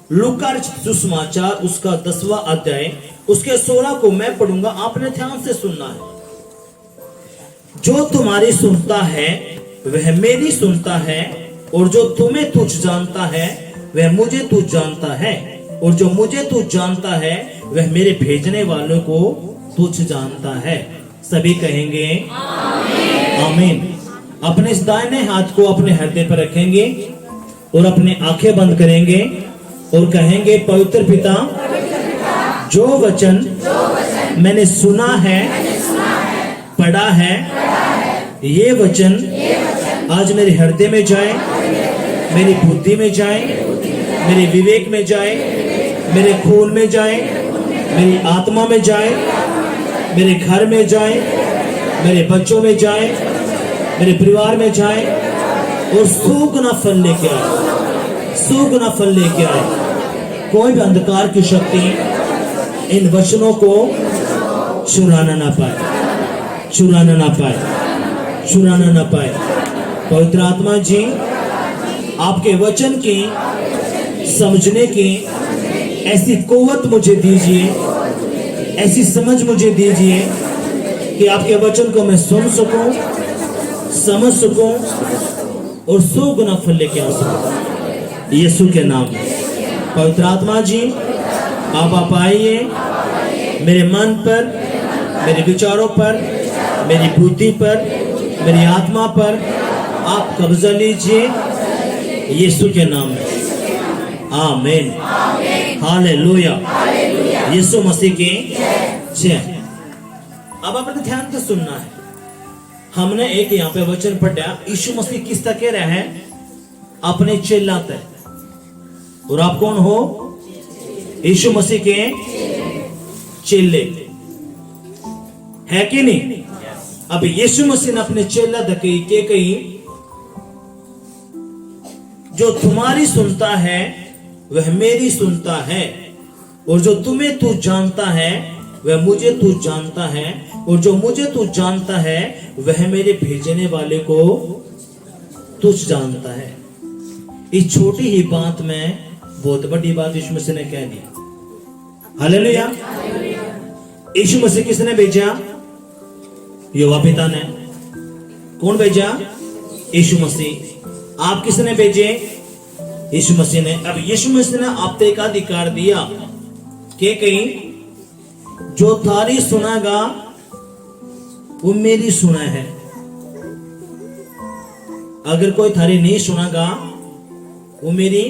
लूका रचित सुसमाचार उसका 10वां अध्याय उसके 16 को मैं पढ़ूंगा, आपने ध्यान से सुनना है। जो तुम्हारी सुनता है वह मेरी सुनता है, और जो तुम्हें तुझ जानता है वह मुझे तुझ जानता है, और जो मुझे तुझ जानता है वह मेरे भेजने वालों को तुझ जानता है। सभी कहेंगे आमीन। आमीन। अपने इस दाहिने हाथ को अपने हृदय पर रखेंगे और अपने आंखें बंद करेंगे और कहेंगे, पवित्र पिता, जो वचन मैंने सुना है, पढ़ा है, ये वचन आज मेरे हृदय में जाए, मेरी बुद्धि में जाए, मेरे विवेक में जाए, मेरे खून में जाए, मेरी आत्मा में जाए, मेरे घर में जाए, मेरे बच्चों में जाए, मेरे परिवार में जाए, और 100 गुना फल लेके आए, 100 गुना फल लेके आए। कोई भी अंधकार की शक्ति इन वचनों को चुराना ना पाए, चुराना ना पाए, चुराना ना पाए। पवित्र आत्मा जी, आपके वचन की समझने की ऐसी कुव्वत मुझे दीजिए, ऐसी समझ मुझे दीजिए कि आपके वचन को मैं सुन सकूं, समझ सकूं और 100 गुना फल लेके आ सकूं, यीशु के नाम में। पवित्र आत्मा जी, आप आइए मेरे मन पर, मेरे विचारों पर, मेरी बुद्धि पर, मेरी आत्मा पर आप कब्जा लीजिए, यीशु के नाम में। आमीन। हालेलुया। यीशु मसीह की जय। अब आपने ध्यान से सुनना है। हमने एक यहाँ पे वचन पढ़ा, यीशु मसीह किस तरह कह रहा है, अपने चेला तक। और आप कौन हो? यीशु मसीह के चेले, है कि नहीं? अब यीशु मसीह ने अपने चेला दकी के कही, जो तुम्हारी सुनता है वह मेरी सुनता है, और जो तुम्हें तू जानता है वह मुझे तू जानता है, और जो मुझे तू जानता है वह मेरे भेजने वाले को तुझ जानता है। इस छोटी ही बात में बहुत बड़ी बात यीशु मसीह ने कह दी। हालेलुया। यीशु मसीह किसने भेजा? यहोवा पिता ने। कौन भेजा? यीशु मसीह। आप किसने भेजे? यीशु मसीह ने। अब यीशु मसीह ने आप तक अधिकार दिया कि कहीं जो थारी सुनागा वो मेरी सुना है। अगर कोई थारी नहीं सुनागा वो मेरी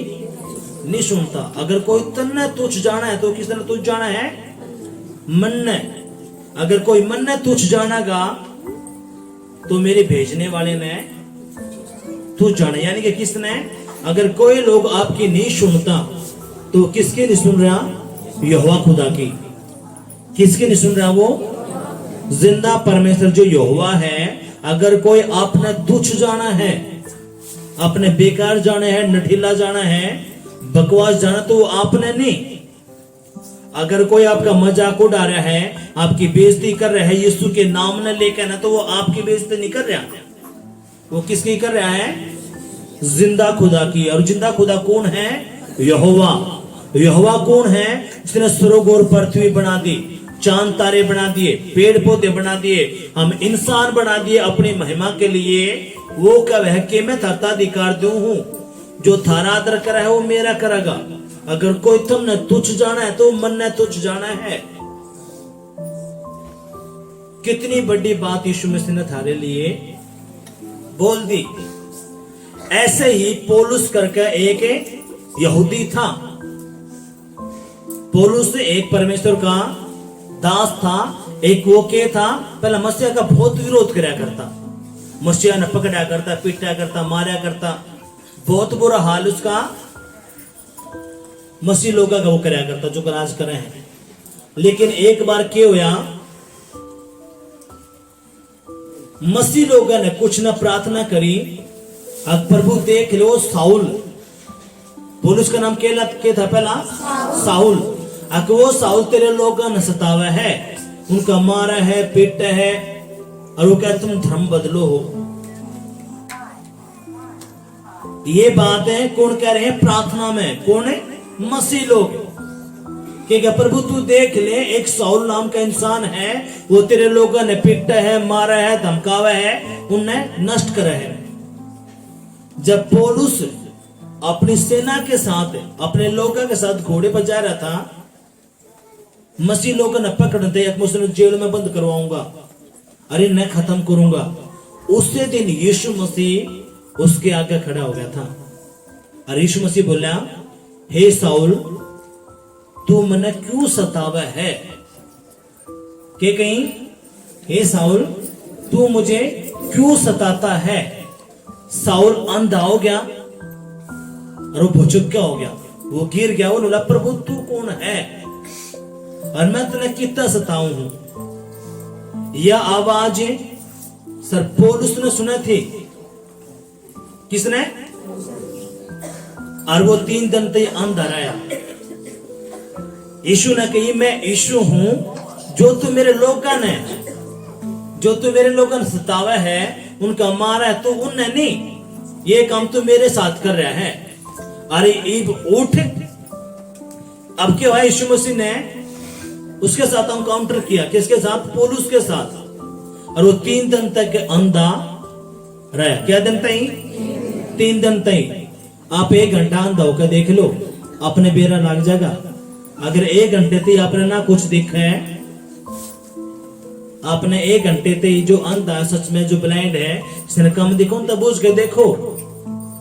नहीं सुनता। अगर कोई तन्ने तुझ जाना है तो किसने तुझ जाना है? मन ने। अगर कोई मन ने तुझ जानागा तो मेरे भेजने वाले ने तुझ जाना। यानी कि किसने? अगर कोई लोग आपकी नहीं सुनता तो किसके नहीं सुन रहा? यहोवा खुदा की। किसके नहीं सुन रहा? वो जिंदा परमेश्वर जो यहोवा है। अगर कोई आपने तुच्छ जाना है, अपने बेकार जाना है, नठीला जाना है, बकवास जाना, तो आपने नहीं। अगर कोई आपका मजाक उड़ा रहा है, आपकी बेइज्जती कर रहा है यीशु के नाम ने लेकर ना, तो वो आपकी बेइज्जती नहीं कर रहा, वो किसकी कर रहा है? जिंदा खुदा की। और जिंदा खुदा कौन है? यहोवा। यहोवा कौन है? जिसने स्वर्ग और पृथ्वी बना दी, चांद तारे बना दिए, पेड़ पौधे बना दिए, हम इंसान बना दिए अपनी महिमा के लिए। वो कब है कि मैं थाता अधिकार दूं हूं, जो थारा आदर करा है वो मेरा करेगा। अगर कोई तुमने तुच्छ जाना है तो मन ने तुच्छ जाना है। कितनी बड़ी बात यीशु मसीह ने थारे लिए बोल दी। ऐसे ही पौलुस करके एक यहूदी था। पौलुस एक परमेश्वर का दास था। एक वो के था, पहले मसीह का बहुत विरोध कराया करता। मसीह ने पकड़ा करता, पीटा करता, मारा करता, बहुत बुरा हाल उसका मसीह लोगों का वो कराया करता जो राज करे हैं। लेकिन एक बार क्या हुआ, मसीह लोगों ने कुछ न प्रार्थना करी। अब प्रभु देख लो, साउल, पौलुस का नाम क्या था पहला? साउल। अब वो साउल तेरे लोगों ने सतावा है, उनका मारा है, पीटा है, और वो कहते तुम धर्म बदलो हो। ये बात है कौन कह रहे हैं? प्रार्थना में। कौन है? मसीह लोग कि प्रभु तू देख ले, एक साउल नाम का इंसान है, वो तेरे लोगों ने पीटा है, मारा है, धमकावा है, उन्हें नष्ट करा है। जब पौलुस अपनी सेना के साथ, अपने लोगों के साथ घोड़े पर जा रहा था, मसीह लोगों ने पकड़ दिया, उसने जेल में बंद करवाऊंगा, अरे मैं खत्म करूंगा। उसी दिन यीशु मसीह उसके आगे खड़ा हो गया था और यीशु मसीह बोला, हे साउल तू मने क्यों सतावा है? के कहीं, हे साउल तू मुझे क्यों सताता है? साउल अंधा हो गया और वो भुचक्का हो गया, वो गिर गया। वो बोला, प्रभु तू कौन है और मैं तुझे कितना सताऊं हूं? यह आवाज सर पौलुस ने सुना थी। किसने? और वो 3 दिन तक अंधा रहा। यीशु ने कही, मैं यीशु हूं जो तू मेरे लोगों ने सतावा है, उनका मारा है, तो उन्हें नहीं, ये काम तो मेरे साथ कर रहा है। अरे इब उठ। अब क्या हुआ? यीशु मसीह ने उसके साथ एनकाउंटर किया। किसके साथ? पौलुस के साथ। और वो 3 दिन तक अंधा रहा। क्या दिन तक? 3 दिन तक। आप 1 घंटा अंधा होकर देख लो, अपने बेरा लग जाएगा। अगर 1 घंटे तक आपने ना कुछ देखा है, आपने 1 घंटे तक जो अंधा सच में जो ब्लाइंड है, इसने कम दिखो, तब बुझ के देखो,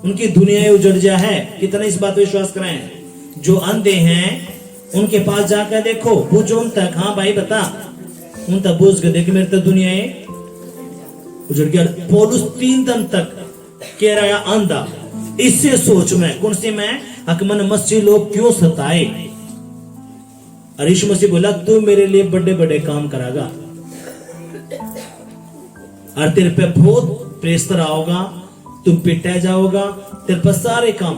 उनकी दुनिया उजड़ जा है। कितना इस बात विश्वास करें? जो अंधे हैं उनके पास जाकर देखो, पूछो उन तक, हाँ भाई बता, उन तक बुझ के देख, मेरे तो दुनिया उजड़ गया। पौलुस 3 दिन तक कह रहा अंधा। इससे सोच में कौन सी में अकमन मसीह लोग क्यों सताए? और यीशु मसीह बोला, तू मेरे लिए बड़े बड़े काम करागा और तेरे पे बहुत प्रेशर आओगा, तुम पिटा जाओगा, तेरे पर सारे काम।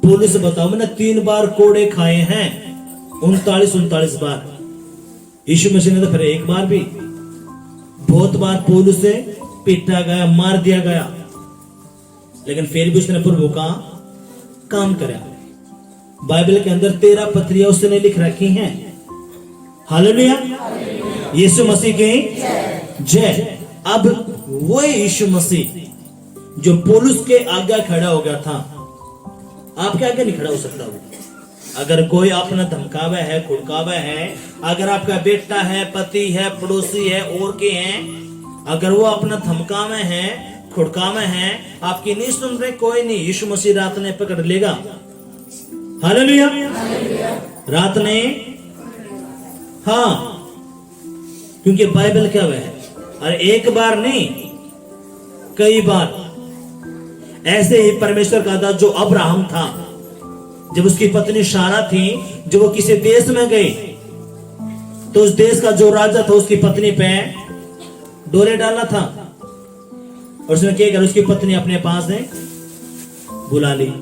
पौलुस बताओ, मैंने 3 बार कोड़े खाए हैं, 39 बार। यीशु मसीह ने तो फिर 1 बार भी। बहुत बार पौलुस से पीटा गया, मार दिया गया, लेकिन फिर भी उसने प्रभु का काम करा। बाइबल के अंदर 13 पत्रियां उसने लिख रखी हैं। हालेलुया, यीशु मसीह की जय। अब वो यीशु मसीह जो पौलुस के आगे खड़ा हो गया था, आपके आगे नहीं खड़ा हो सकता वो। अगर कोई अपना धमकावा है, खुड़कावा है, अगर आपका बेटा है, पति है, पड़ोसी है, और के हैं, अगर वो अपना धमकावे हैं, खुड़कावे हैं, आपकी नहीं सुन रहे, कोई नहीं, यीशु मसीह रात ने पकड़ लेगा। हालेलुया, रात ने, हाँ, क्योंकि बाइबल क्या है, और 1 बार नहीं, कई बार। ऐसे ही परमेश्वर का दास जो अब्राहम था, जब उसकी पत्नी सारा थी, जब वो किसी देश में गई, तो उस देश का जो राजा था उसकी पत्नी पे डोरे डाला था, और उसने क्या किया, उसकी पत्नी अपने पास ने बुला ली।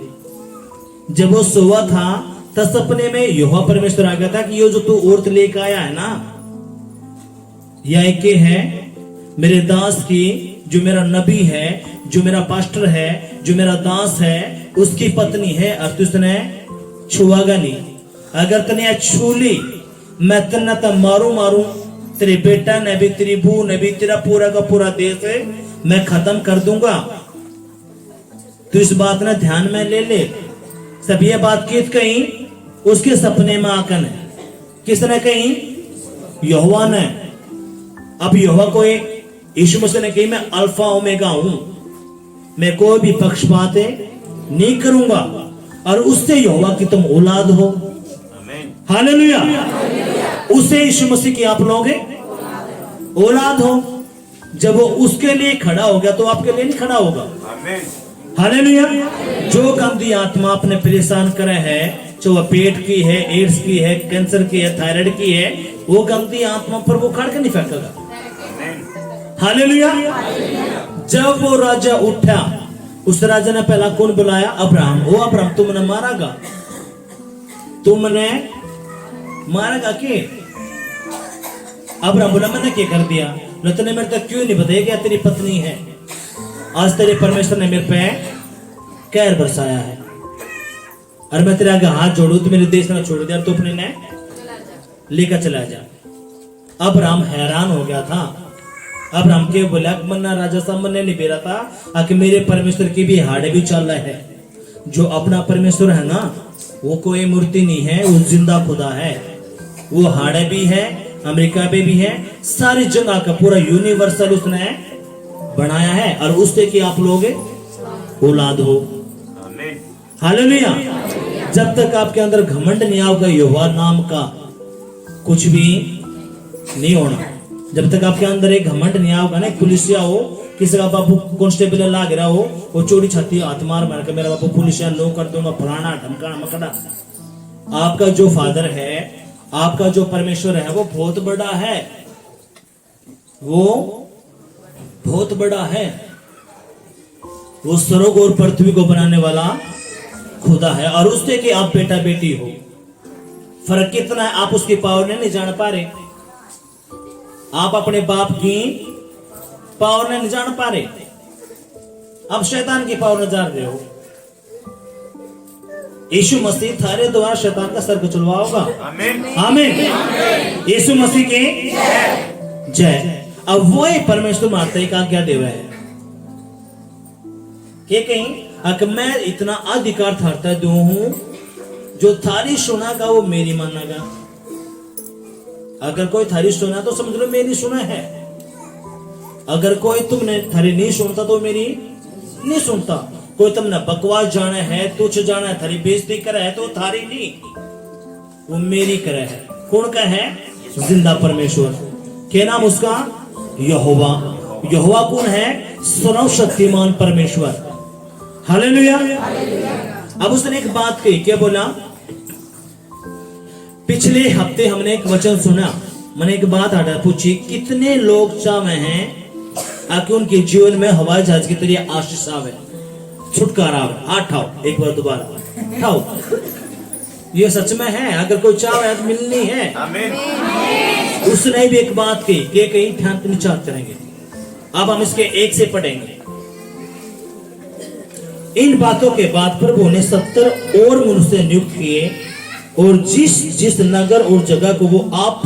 जब वो सोया था, तब सपने में यहोवा परमेश्वर आ गया था कि ये जो तू औरत लेकर आया है ना, यह के है मेरे दास की, जो मेरा नबी है, जो मेरा पास्टर है, जो मेरा दास है, उसकी पत्नी है, और तुझने छुआगा नहीं। अगर तने छू ली, मैं तन्ना तो मारू, तेरे बेटा ने भी, तेरी बहू ने भी, तेरा पूरा का पूरा देश है, मैं खत्म कर दूंगा। तो इस बात ने ध्यान में ले ले। सब ये बात कित कहीं? उसके सपने में आकर ने। किसने कहीं? यहोवा ने। अब यहोवा को यीशु मसीह ने कही, मैं अल्फा ओमेगा हूं, मैं कोई भी पक्षपात नहीं करूंगा, और उससे यहोवा की तुम औलाद हो। हालेलुया, उससे यीशु मसीह की आप लोग औलाद हो। जब वो उसके लिए खड़ा हो गया, तो आपके लिए नहीं खड़ा होगा। हालेलुया, जो गंदी आत्मा अपने परेशान करे है, जो वह पेट की है, एड्स की है, कैंसर की है, थायराइड की है, वो गंदी आत्मा पर वो खड़ के नहीं फेंकेगा। हालेलुया, जब वो राजा उठा, उस राजा ने पहला कौन बुलाया? अब्राहम। ओ अब्राहम, तुमने मारागा, तुमने मारेगा के? अब्राहम बोला, मैंने क्या कर दिया? तूने मेरे तक क्यों नहीं बताया क्या तेरी पत्नी है? आज तेरे परमेश्वर ने मेरे पे कहर बरसाया है। और मैं तेरे आगे हाथ जोड़ू तो मेरे देश में छोड़ दिया तो अपने ने लेकर चला जा। अब राम हैरान हो गया था। अब राम के बोला मन्ना राजा सामने ने नहीं बेरा था कि मेरे परमेश्वर की भी हाड़े भी चल रहा है। जो अपना परमेश्वर है ना वो कोई मूर्ति नहीं है, वो जिंदा खुदा है। वो हाड़े भी है, अमेरिका पे भी है, सारी जगह का पूरा यूनिवर्सल उसने बनाया है और उससे कि आप लोग औलाद हो। हालेलुया। जब तक आपके अंदर घमंड नहीं आओगे यहोवा नाम का कुछ भी नहीं होना। जब तक आपके अंदर एक घमंड नहीं आओगा ना, पुलिसिया हो, किसी का बापू कांस्टेबल लाग रहा हो, वो चोरी छाती हाथ मार मार के मेरा बापू पुलिसिया लो कर दूंगा, फलाना ढमकाना मकड़ा। आपका जो फादर है, आपका जो परमेश्वर है वो बहुत बड़ा है, वो बहुत बड़ा है। वो स्वर्ग और पृथ्वी को बनाने वाला खुदा है और उससे कि आप बेटा बेटी हो। फर्क कितना है, आप उसकी पावर नहीं जान पा रहे। आप अपने बाप की पावर नहीं जान पा रहे, आप शैतान की पावर न जान रहे हो। यीशु मसीह थारे द्वारा शैतान का सर कुचलवा होगा। आमीन। यीशु मसीह की जय। अब वो परमेश्वर माता का क्या देवा है कि कहीं मैं इतना अधिकार थारता दू हूं, जो थारी सुना का वो मेरी मानेगा। अगर कोई थारी सुना तो समझ लो मेरी सुना है, अगर कोई तुमने थारी नहीं सुनता तो मेरी नहीं सुनता। कोई तुमने बकवास जाना है, तुच्छ जाना है, थारी बेइज्जती करे है तो थारी नहीं, वो मेरी करे है। कौन का है? जिंदा परमेश्वर। क्या नाम उसका? यहोवा। यहोवा कौन है? सर्वशक्तिमान परमेश्वर। हालेलुया। अब उसने एक बात कही, क्या बोला? पिछले हफ्ते हमने एक वचन सुना, मैंने एक बात हटा पूछी, कितने लोग चाहे हैं कि उनके जीवन में हवाई जहाज की तरह आशीष आवे, छुटकारा आवे? हाथ ठाओ एक बार, दोबारा ठाओ। ये सच में है, अगर कोई चाहे तो मिलनी है। आमीन। उसने भी एक बात कही कि कहीं ध्यान निचार करेंगे। अब हम इसके एक से पढ़ेंगे। इन बातों के बाद प्रभु ने 70 और मनुष्य नियुक्त किए और जिस जिस नगर और जगह को वो आप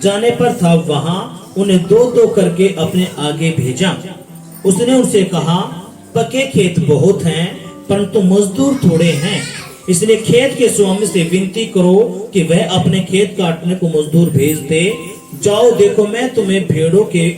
जाने पर था वहां उन्हें दो दो करके अपने आगे भेजा। उसने उनसे कहा, पके खेत बहुत हैं परंतु मजदूर थोड़े हैं, इसलिए खेत के स्वामी से विनती करो कि वह अपने खेत काटने को मजदूर भेज दे। जाओ, देखो मैं तुम्हें भेड़ों के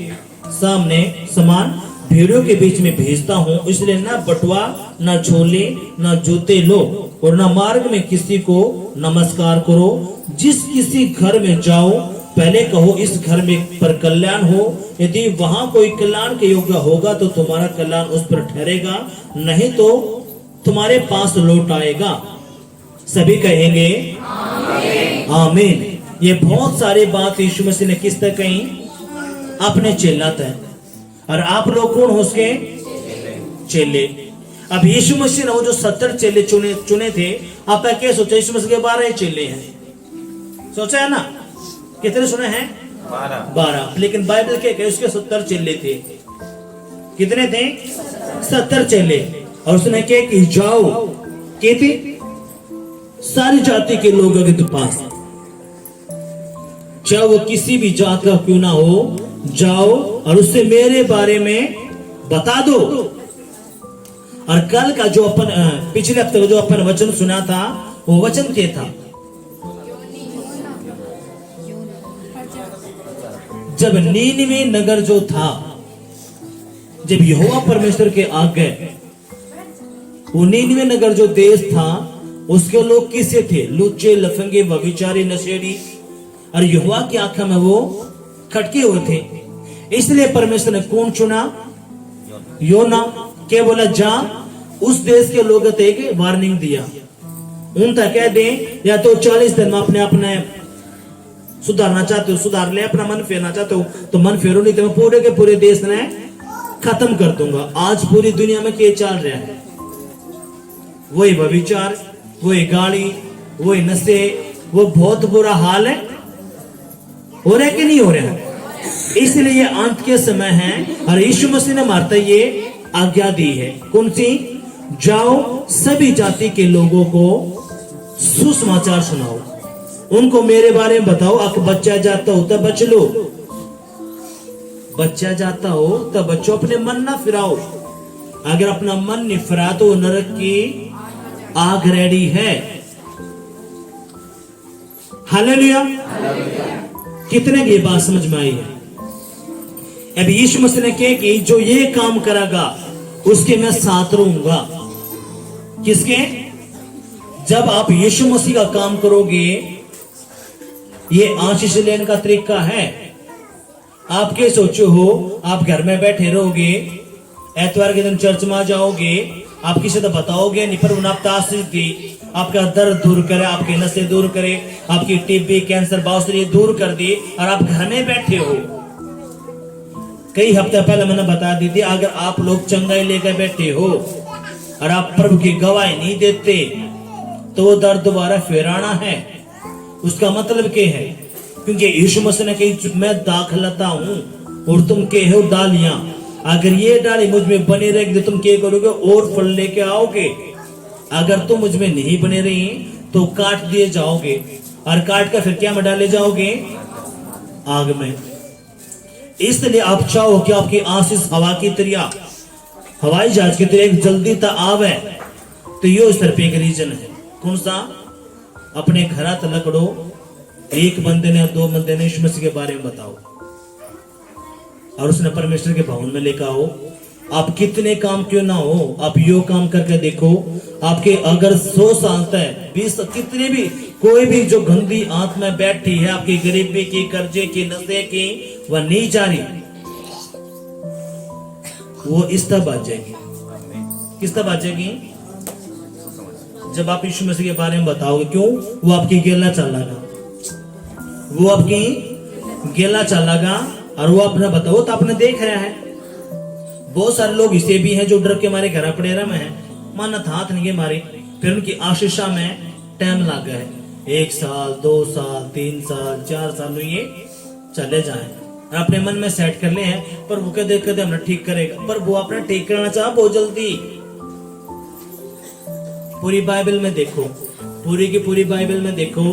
सामने समान भेड़ों के बीच में भेजता हूँ, इसलिए ना बटुआ, ना झोले, ना जूते लो और ना मार्ग में किसी को नमस्कार करो। जिस किसी घर में जाओ पहले कहो इस घर में पर कल्याण हो, यदि वहां कोई कल्याण के योग्य होगा तो तुम्हारा कल्याण उस पर ठहरेगा, नहीं तो तुम्हारे पास लौट आएगा। सभी कहेंगे आमीन। आमीन। ये बहुत सारी बात यीशु मसीह ने किस तरह कही? अपने चेला तय। और आप लोग कौन हो उसके चेले? अब यीशु मसीह ने वो जो 70 चेले चुने थे, आप क्या सोचा? यीशु मसीह के 12 चेले हैं, सोचा है ना? कितने सुने हैं? 12। लेकिन बाइबल के उसके 70 चेले थे। कितने थे? 70 चेले। और उसने क्या कि जाओ, कहती सारी जाति के लोगों के पास, चाहे वो किसी भी जात का क्यों ना हो, जाओ और उससे मेरे बारे में बता दो। और कल का जो अपन पिछले हफ्ते जो अपन वचन सुना था, वो वचन क्या था? जब नीनवे नगर जो था, जब यहोवा परमेश्वर के आगे, वो नीनवे नगर जो देश था उसके लोग किसे थे? लुच्चे, लफंगे, व्यभिचारी, नशेड़ी, और यहोवा की आंखों में वो खटके हुए थे। इसलिए परमेश्वर ने कौन चुना? योना। क्या बोला? जा उस देश के लोगों को एक वार्निंग दिया, उन तक कह दे या तो 40 दिन में अपने सुधारना चाहते हो सुधार ले, अपना मन फेरना चाहते हो तो मन फेरो, नहीं तो मैं पूरे के पूरे देश ने खत्म कर दूंगा। आज पूरी दुनिया में क्या चल रहा है? वही व्यभिचार, वही गाड़ी, वही नशे, वो बहुत बुरा हाल है। हो रहा है कि नहीं हो रहा है? इसलिए ये अंत के समय है और यीशु मसीह ने मारता ये आज्ञा दी है। कौन सी? जाओ सभी जाति के लोगों को सुसमाचार सुनाओ, उनको मेरे बारे में बताओ। अगर बच्चा जाता हो तब बच लो, बच्चा जाता हो तब बच्चों अपने मन ना फिराओ। अगर अपना मन नहीं फिरा तो नरक की आग रेडी है। हालेलुया। कितने की ये बात समझ में आई है? अब यीशु मसीह ने कहा कि जो ये काम करेगा उसके मैं साथ रहूंगा। किसके? जब आप यीशु मसीह का काम करोगे, ये आशीष लेने का तरीका है। आप क्या सोचो हो? आप घर में बैठे रहोगे, एतवार के दिन चर्च में जाओगे, आप किसी को बताओगे नहीं, पर उन्हें आशीष दी, आपका दर्द दूर करे, आपके नशे दूर करे, आपकी टीबी, कैंसर, बाउसरी दूर कर दी, और आप घर में बैठे हो। कई हफ्ते पहले मैंने बता दी थी, अगर आप लोग चंगाई लेकर बैठे हो और आप प्रभु की गवाही नहीं देते तो वो दर्द दोबारा फिर आना है। उसका मतलब क्या है? क्योंकि यीशु मसीह ने कही मैं दाखलता हूं और तुम के हो डालियां। अगर ये डाली मुझ में बनी रहेगी तो तुम क्या करोगे? और फल लेके आओगे। अगर तुम मुझ में नहीं बने रही तो काट दिए जाओगे, और काट कर फिर क्या में डाले जाओगे? आग में। इसलिए आप चाहो कि आपकी आशीष हवा की तरह, हवाई जहाज की तरह जल्दी तक आवे, तो यो सिर्फ एक रीजन है। कौन सा? अपने घर लकड़ो, एक बंदे ने, दो बंदे ने यीशु मसीह के बारे में बताओ, और उसने परमेश्वर के भवन में लेकर आओ। आप कितने काम क्यों ना हो, आप यो काम करके देखो। आपके अगर 100 साल तक 20 कितने भी, कोई भी जो गंदी आत्मा बैठी है आपकी, गरीबी की, कर्जे की, नशे की, वह नहीं जा रही, वो इस तरह बात जाएगी। किस तरह बात जाएगी? जब आप यीशु मसीह के बारे में बताओगे। क्यों? वो आपकी गेला चलेगा, वो आपकी गेला चलेगा, और वो अपना बताओ तो आपने देख रहा है। बहुत सारे लोग इसे भी हैं जो डर के मारे घर पड़ेरा में है, माना हाथ नहीं मारे, फिर उनकी आशीषा में टाइम लग गया है। 1 साल, 2 साल, 3 साल, 4 साल ये चले जाए, अपने मन में सेट कर ले हैं, पर वो कहते कहते हमने ठीक करेगा, पर वो अपना ठीक करना चाह बहुत जल्दी। पूरी बाइबल में देखो, पूरी की पूरी बाइबल में देखो,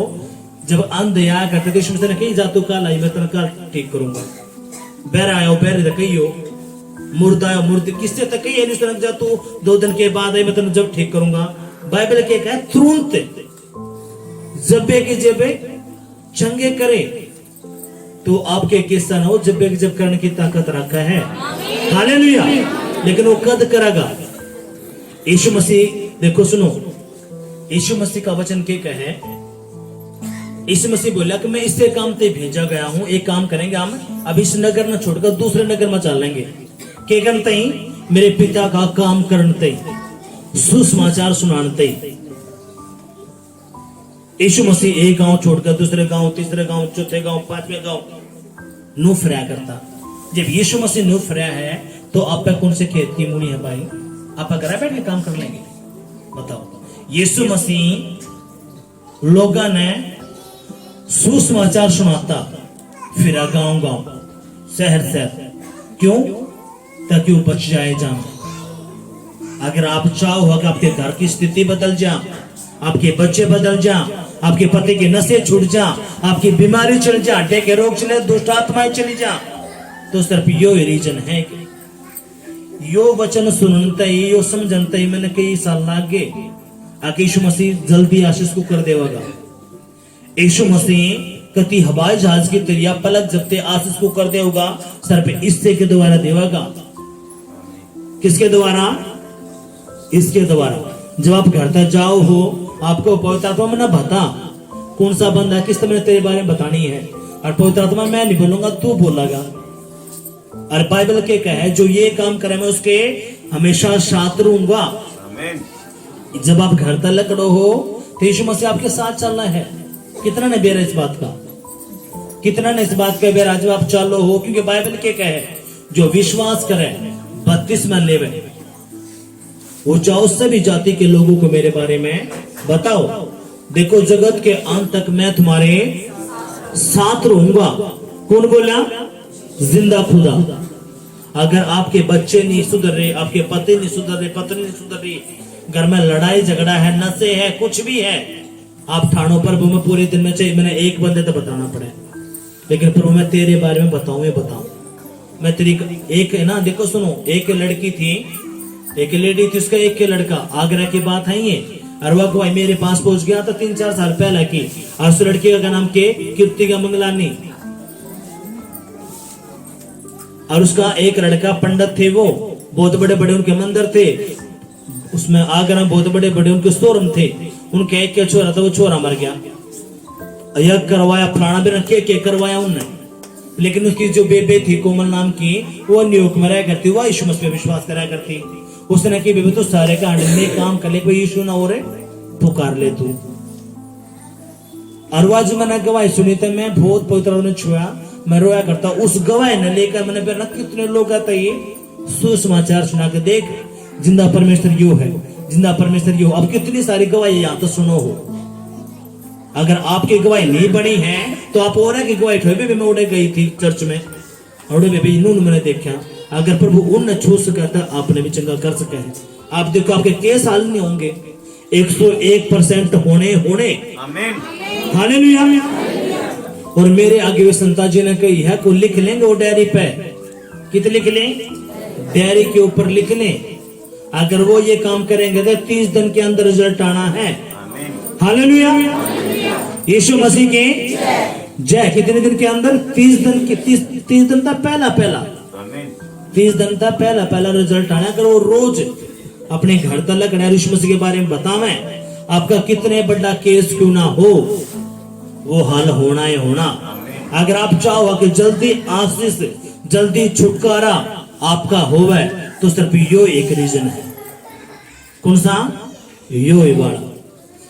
जब अंध आया करते थे, यीशु मसीह ने कही जातु काल आई मैं तेरा काल ठीक करूंगा। बैर आयो बैर कहियो, मुर्दा आयो मुर्दे, किससे तक कही है जातु 2 दिन के बाद आई मैं तेरा जब ठीक करूंगा। बाइबल क्या कहे? तुरंत जब्बे के जब्बे चंगे करे। तो आपके किस्सा ना हो, जब्बे के जब करने की ताकत रखा है। हालेलुया। लेकिन वो कद करेगा यीशु मसीह। देखो सुनो, यीशु मसीह का वचन क्या कहे? यीशु मसीह बोला कि मैं इससे काम ते भेजा गया हूं, एक काम करेंगे हम, अब इस नगर में छोड़कर दूसरे नगर में चलेंगे। क्या करते ही? मेरे पिता का काम करते, सुसमाचार सुनाते। यीशु मसीह एक गांव छोड़कर दूसरे गांव, तीसरे गांव, चौथे गांव, 5वें गांव नु फिरा करता। जब यीशु मसीह नु फिरा है तो आप कौन से खेत की मूली है भाई? आप घर बैठ के काम कर लेंगे? बताओ। यीशु मसीह लोगों ने सुसमाचार सुनाता, फिर गांव गांव, शहर शहर। क्यों? ताकि वो बच जाए जान। अगर आप चाहो कि आपके घर की स्थिति बदल जा, आपके बच्चे बदल जा, आपके पति के नशे छूट जा, आपकी बीमारी चल जा, हड्डी के रोग चले, दुष्ट आत्माएं चली जा, तो सिर्फ यो रीजन है कि यो वचन सुनते ही, यो समझते ही मैंने कई साल लागे। आके यीशु मसीह जल्दी आशीष को कर देगा। यीशु मसीह कति हवाई जहाज की तरह पलक जपते आशीष को कर देगा, सर पे इससे के द्वारा देगा। किसके द्वारा? इसके द्वारा। जब आप घर तक जाओ हो, आपको पवित्र आत्मा में ना बता कौन सा बंदा किस तरह तेरे बारे में बतानी है, और पवित्र आत्मा मैं नहीं बोलूंगा, तू बोलेगा। और बाइबल के कहे जो ये काम करे मैं उसके हमेशा साथ रहूंगा। जब आप घर तक लकड़ो हो तो यीशु मसीह आपके साथ चलना है। कितना ने बेरा इस बात का? कितना ने इस बात का बेरा? जब आप चलो हो, क्योंकि बाइबल के कहे जो विश्वास करे बपतिस्मा लेवे, वो जाओ सभी जाति के लोगों को मेरे बारे में बताओ। देखो जगत के अंत तक मैं तुम्हारे साथ रहूंगा। कौन बोला? जिंदा खुदा। अगर आपके बच्चे नहीं सुधर रहे, आपके पति नहीं सुधर रहे, पत्नी नहीं सुधर रही, घर में लड़ाई झगड़ा है, नशे है, कुछ भी है, आप ठाणो प्रभु में पूरे दिन में चाहिए मैंने एक बंदे तो बताना पड़े, लेकिन प्रभु मैं तेरे बारे में बताऊं मैं तेरी एक है ना। देखो सुनो, एक लड़की थी, एक लेडी थी, उसका एक लड़का, आगरा की बात है ये। और वह भाई मेरे पास पहुंच गया था 3-4 साल पहले की। और उस लड़की का नाम के कीर्तिका मंगलानी, और उसका एक लड़का पंडित थे, वो बहुत बड़े बड़े उनके मंदिर थे उसमें आगरा में, बहुत बड़े बड़े उनके शोरूम थे। उनके एक क्या छोरा था, वो छोरा मर गया, यज्ञ करवाया, फलाना भी के करवाया उनने। लेकिन उसकी जो बेबे थी कोमल नाम की, वो न्यूयॉर्क में रह करती, वह यीशु मसीह पे विश्वास करा करती। उसने की बेबे तो सारे का में काम कर ले, कोई यीशु ना हो रे पुकार ले तू। और आज मैंने गवाही सुनी थी, मैं बहुत पवित्र ने छुआ, मैं रोया करता। उस गवाही ने लेकर मैंने फिर ना कितने लोग आते ये सुसमाचार सुना के देख, जिंदा परमेश्वर यो है, जिंदा परमेश्वर यो। अब कितनी सारी गवाही यहाँ तो सुनो हो। अगर आपकी गवाही नहीं बनी है तो आप और की गवाही ठोए भी मैं उड़े गई थी चर्च में, उड़े भी इन्होंने मैंने देखा। अगर प्रभु उन छू सका था, आपने भी चंगा कर सका है। आप देखो आपके केस हाल नहीं होंगे, 101% होने हालेलुया। और मेरे आगे वे संता जी ने कही है को लिख लेंगे वो डायरी पे, कितने लिख लें, डायरी के ऊपर लिख लें। अगर वो ये काम करेंगे तो 30 दिन के अंदर रिजल्ट आना है। हालेलुया, यीशु मसीह के जय। कितने दिन के अंदर, 30 दिन के 30 दिन का पहला 30 दिन का पहला रिजल्ट आना। अगर वो रोज अपने घर तक यीशु मसीह के बारे में बतावे, आपका कितने बड़ा केस क्यों ना हो, वो हल होना ही होना। अगर आप चाहो कि जल्दी आशीष, जल्दी छुटकारा आपका होवे, तो सिर्फ यो एक रीजन है। कौन सा? यो ही वाला।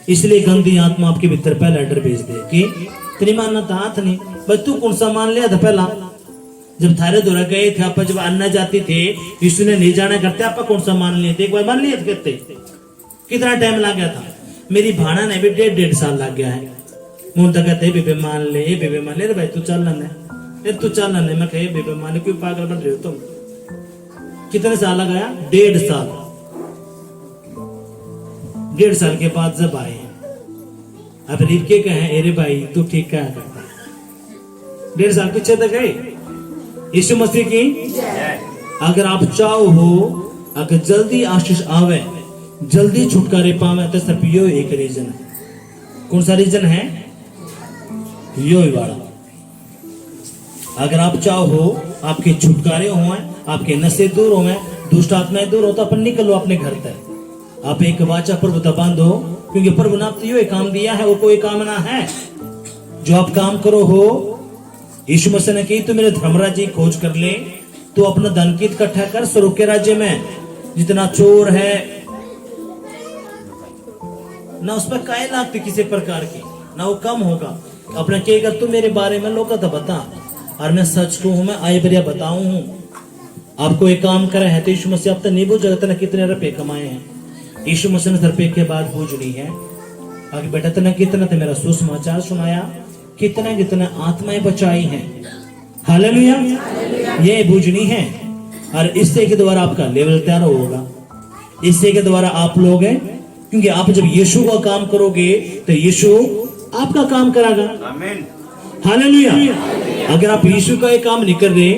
इसलिए गंदी आत्मा आपके भीतर पहला डर भेज दे कि तेरी मानना था हाथ नहीं, बस तू कौन सा मान लिया था पहला। जब थारे द्वारा गए थे आप, जब अन्ना जाती थे, यीशु ने नहीं जाना करते, आप कौन सा मान लिए थे? एक बार मान लिए थे कहते, कितना टाइम लग गया था। मेरी भाना ने भी 1.5 साल लग गया है। मुझे कहते बेबे मान ले, बेबे मान ले, भाई तू चल ले, तू चल ले। मैं कहे बेबे मान ले, क्यों पागल बन रहे हो तुम? कितने साल लगाया? 1.5 साल। 1.5 साल के बाद जब आए हैं, अब रिबके कहे अरे भाई तू ठीक क्या करता है? 1.5 साल पीछे तक गए। यीशु मसीह की अगर आप चाहो हो, अगर जल्दी आशीष आवे, जल्दी छुटकारे पावे, तो सिर्फ यो एक रीजन है। कौन सा रीजन है? यो ही वाला। अगर आप चाहो आपके छुटकारे हो, आपके नशे दूर हो, दुष्ट आत्माएं दूर हो, तो अपन निकलो अपने घर तक। आप एक वाचा प्रभु तक बांधो, क्योंकि प्रभु ने आपको यो काम दिया है, वो कोई काम ना है जो आप काम करो हो। यीशु मसीह ने कही, तू मेरे धर्मराज्य की खोज कर ले, तो अपना धन की इकट्ठा कर स्वर्ग के राज्य में। जितना चोर है ना उस पर काय लागती किसी प्रकार की, ना वो कम होगा। अपने कहेगा तू मेरे बारे में लोग तो बता, और मैं सच को हूं, मैं आए बढ़िया बताऊं हूं। आपको एक काम करे है तो यीशु मसीह अब तक नहीं बूझा कितने रुपए कमाए हैं। यीशु मसीह ने रुपए के बाद बूझनी है आगे बेटा तना कितना तो मेरा सुसमाचार सुनाया, कितना कितना आत्माएं बचाई हैं। हालेलुया, ये बूझनी है। और इससे के द्वारा आपका लेवल तैयार होगा, इससे के द्वारा आप लोग हैं, क्योंकि आप जब यीशु का काम करोगे तो यीशु आपका काम करागा। हालेलुया। अगर आप यीशु का एक काम नहीं कर रहे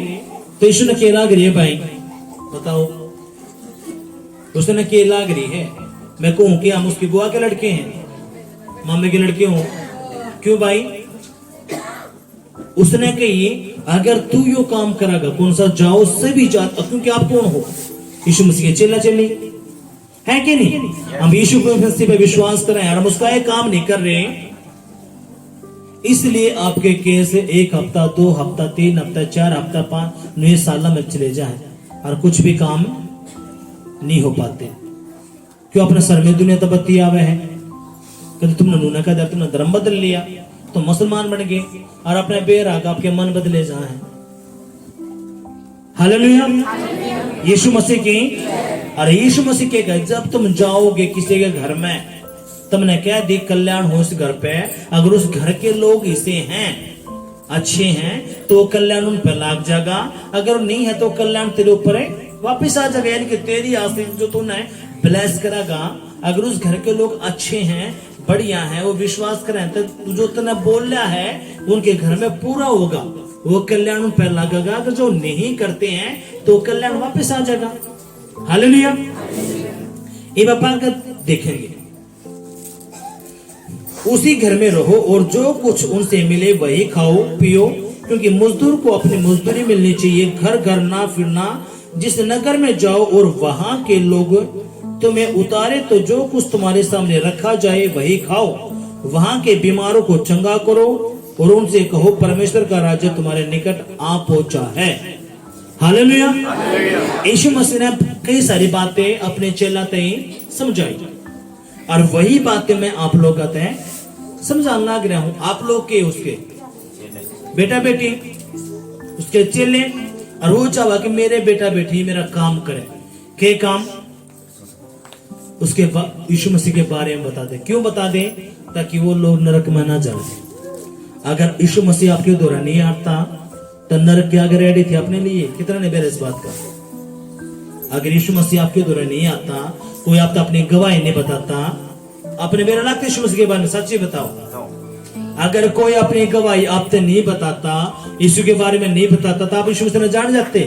तो यीशु ने क्या लाग रही है भाई बताओ? उसने क्या लाग रही है? मैं कहूं कि हम उसकी बुआ के लड़के हैं, मामे के लड़के हो, क्यों भाई? उसने कही अगर तू यो काम करागा, कौन सा जाओ उससे भी जाता, क्योंकि आप कौन हो? यीशु मसीह के चेला चेली है कि नहीं? हम यीशु पे विश्वास करें और हम उसका एक काम नहीं कर रहे, इसलिए आपके केस 1 हफ्ता 2 हफ्ता 3 हफ्ता 4 हफ्ता 5 9 साल में चले जाए और कुछ भी काम नहीं हो पाते। क्यों? अपने सर में दुनिया तो बत्ती आवे है। कभी तुमने नूना का दर, तुमने धर्म बदल लिया तो मुसलमान बन गए, और अपने बेराग आपके मन बदले जाए। हालेलुया, यीशु मसीह की। और यीशु मसीह के घर जब तुम जाओगे किसी के घर में, तुमने क्या दी कल्याण हो उस घर पे। अगर उस घर के लोग इसे हैं, अच्छे हैं, तो कल्याण उन पर लाग जाएगा। अगर नहीं है तो कल्याण तेरे ऊपर वापिस आ जाएगा, यानी कि तेरी आशीष जो तूने ब्लेस करागा। अगर उस घर के लोग अच्छे हैं, बढ़िया है, वो विश्वास करें तो जो तने बोल रहा है उनके घर में पूरा होगा, वो कल्याण उन पर लगेगा। अगर जो नहीं करते हैं तो कल्याण वापस आ जाएगा। हालेलुया। ये बापा का देखेंगे, उसी घर में रहो और जो कुछ उनसे मिले वही खाओ पियो, क्योंकि मजदूर को अपनी मजदूरी मिलनी चाहिए। घर घर ना फिरना। जिस नगर में जाओ और वहां के लोग तुम्हें उतारे तो जो कुछ तुम्हारे सामने रखा जाए वही खाओ। वहां के बीमारों को चंगा करो और उनसे कहो परमेश्वर का राज्य तुम्हारे निकट आ पहुंचा है। हालेलुया। यीशु मसीह ने कई सारी बातें अपने चेला तय समझाई और वही बातें मैं आप लोग कहते हैं समझाने लग रहा हूं। आप लोग के उसके बेटा बेटी उसके चेले, और वो चाहा कि मेरे बेटा बेटी मेरा काम करे। के काम उसके यीशु मसीह के बारे में बता दे। क्यों बता दे? ताकि वो लोग नरक में ना जाए। अगर यीशु मसीह आपके द्वारा नहीं आता तो नरक के आगे रेडी थे अपने लिए। कितना ने बेरे इस बात का? अगर यीशु मसीह आपके द्वारा नहीं आता, कोई आप तो अपनी गवाही नहीं बताता, अपने मेरा लगता यीशु मसीह के बारे में सच्ची बताओ। अगर कोई अपनी गवाही आपसे नहीं बताता, यीशु के बारे में नहीं बताता, तो आप यीशु मसीह ने जान जाते।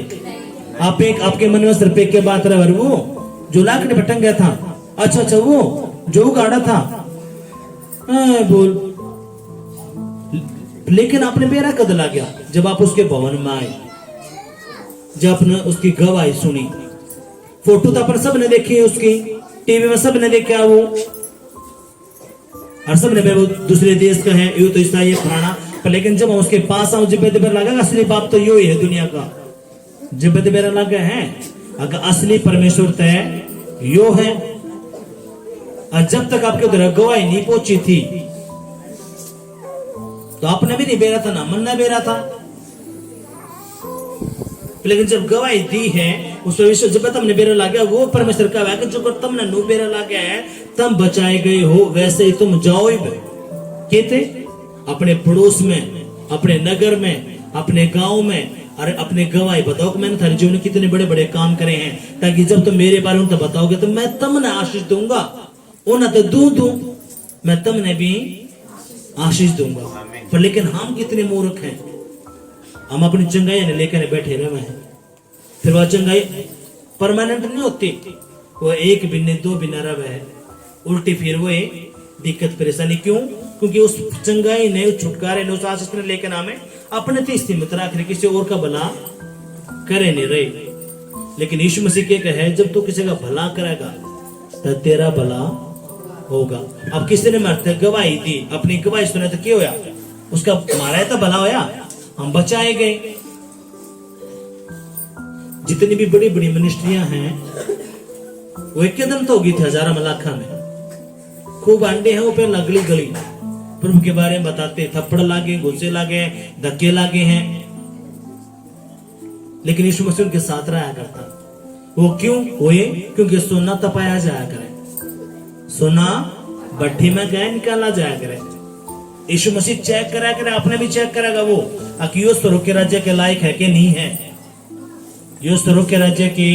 आप एक आपके मन में सिर्फ एक के बात रहे, वो जो लाकड़ी पर टंग गया था, अच्छा वो जो गाड़ा था, बोल। लेकिन आपने मेरा कदल आ गया जब आप उसके भवन में आए, जब आपने उसकी गवाही सुनी। फोटो तो अपन सब ने देखी, उसकी टीवी में सब ने देखा वो, और सब ने वो दूसरे देश का है, ये तो ईसाई फलाना। पर लेकिन जब हम उसके पास आओ, जिब्बे मेरा लगा असली बाप तो यो ही है दुनिया का। जिब्बे मेरा लगा है अगर असली परमेश्वर तय यो है। और जब तक आपके उधर गवाही नहीं पहुंची थी तो आपने भी नहीं बेरा था, ना मन ने बेरा था। लेकिन जब गवाही दी है उस विश्व जब तुमने बेरा लगा, वो परमेश्वर का है कि जो कर तुमने नो बेरा लगा है तुम बचाए गए हो, वैसे ही तुम जाओ। कहते अपने पड़ोस में, अपने नगर में, अपने गांव में, अरे अपने गवाही बताओ कि मैंने थारे जीवन में कितने बड़े बड़े काम करे हैं, ताकि जब तुम मेरे बारे में तो बताओगे तो मैं तुमने आशीष दूंगा। उन्हें तो दूं मैं तुमने भी आशीष दूंगा। पर लेकिन हम कितने मूर्ख हैं, हम अपनी चंगाई ने लेकर बैठे रहे हैं। फिर वह चंगाई परमानेंट नहीं होती, वो एक बिन्ने दो बिना रव है, उल्टी फिर वो दिक्कत परेशानी। क्यों? क्योंकि उस चंगाई ने, उस छुटकारे ने, उस आशीष ने लेकर हमें अपने तीस सीमित रख रहे, किसी और का भला करे नहीं रहे। लेकिन यीशु मसीह के कहे जब तू किसी का भला करेगा तो तेरा भला होगा। अब किसी ने मरते गवाही दी, अपनी गवाही सुने तो क्या होया? उसका मारा तो भला होया, हम बचाए गए। जितनी भी बड़ी बड़ी मिनिस्ट्रियां हैं वो एक दिन तो होगी थी हजारा मलाखा में, खूब अंडे हैं वो पे लगली गली प्रभु के बारे में बताते, थप्पड़ लागे, गुस्से लागे, धक्के लागे हैं। लेकिन यीशु मसीह उनके साथ रहा करता। वो क्यों हुए? क्योंकि सोना तपाया जाया करे, सोना भट्टी में गए निकाला जाया करे। यीशु मसीह चेक करा करे, आपने भी चेक करेगा वो कि यो स्वर्ग के राज्य के लायक है कि नहीं है, यो स्वर्ग के राज्य के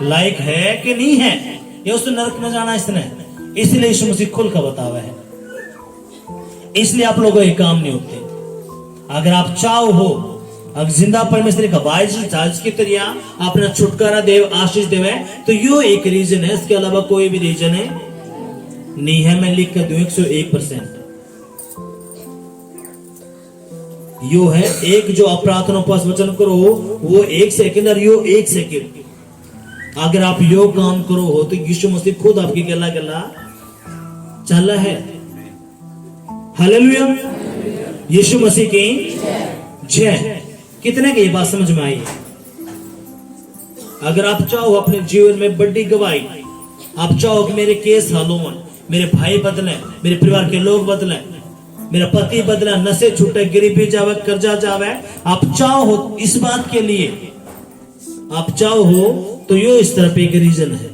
लायक है कि नहीं है, ये उस नरक में जाना इसने। इसलिए यीशु मसीह खुल का बतावा है। इसलिए आप लोगों ये काम नहीं होते। अगर आप चाहो हो, अगर जिंदा परमेश्वर का वाइज की तरिया अपना छुटकारा देव, आशीष देवे, तो यो एक रीजन है, इसके अलावा कोई भी रीजन है नहीं है। मैं लिख कर दूं 101% यो है। एक जो अपराधों पास वचन करो वो 1 सेकंड, और यो 1 सेकंड अगर आप यो काम करो हो तो यीशु मसीह खुद आपकी गला गला चला है। हालेलुया। यीशु मसीह की जय। कितने की ये बात समझ में आई? अगर आप चाहो अपने जीवन में बड़ी गवाही, आप चाहो कि मेरे केस हल हो, मेरे भाई बदले, मेरे परिवार के लोग बदले, मेरा पति बदला, नशे छूटे, गरीबी जावे, कर्जा जावे, आप चाहो इस बात के लिए, आप चाहो हो तो यो इस तरह पे एक रीजन है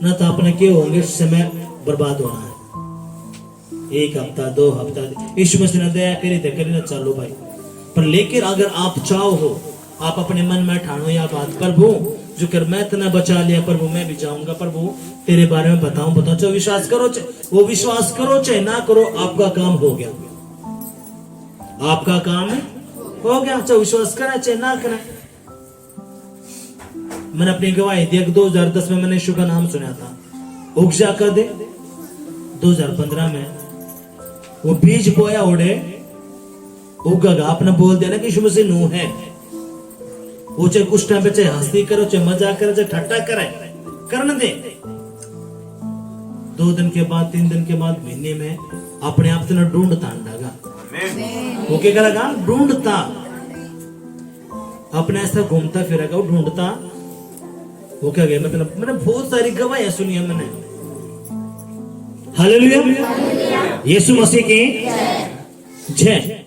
ना, तो अपने क्या होंगे, समय बर्बाद होना है। 1 हफ्ता 2 हफ्ता यीशु मसीह ने दया करी थे, करी ना, चलो भाई। पर लेकिन अगर आप चाहो हो आप अपने मन में ठानो या बात, प्रभु जो कर मैं इतना बचा लिया प्रभु, मैं भी जाऊंगा प्रभु तेरे बारे में बताऊं चाहे विश्वास करो चाहे वो विश्वास करो चाहे ना करो, आपका काम हो गया, आपका काम हो गया, चाहे विश्वास करें चाहे ना करें। मैंने अपनी गवाही दी 2010 में मैंने यीशु का नाम सुना था, उपजा कर दे 2015 में वो बीज बोया उड़े उगेगा, आपने बोल दिया ना कि यीशु मसीह नूह है, वो चाहे कुछ टाइम पे चाहे हंसी करो चाहे मजाक करे चाहे ठट्टा करे, करने दे। 2 दिन के बाद 3 दिन के बाद महीने में अपने आप से ढूंढता अंडागा, वो क्या करेगा, ढूंढता, अपने ऐसा घूमता फिरेगा, वो ढूंढता, वो क्या गया। मतलब मैंने बहुत सारी गवाहियां सुनी है मैंने। हालेलुया, यीशु मसीह की जय।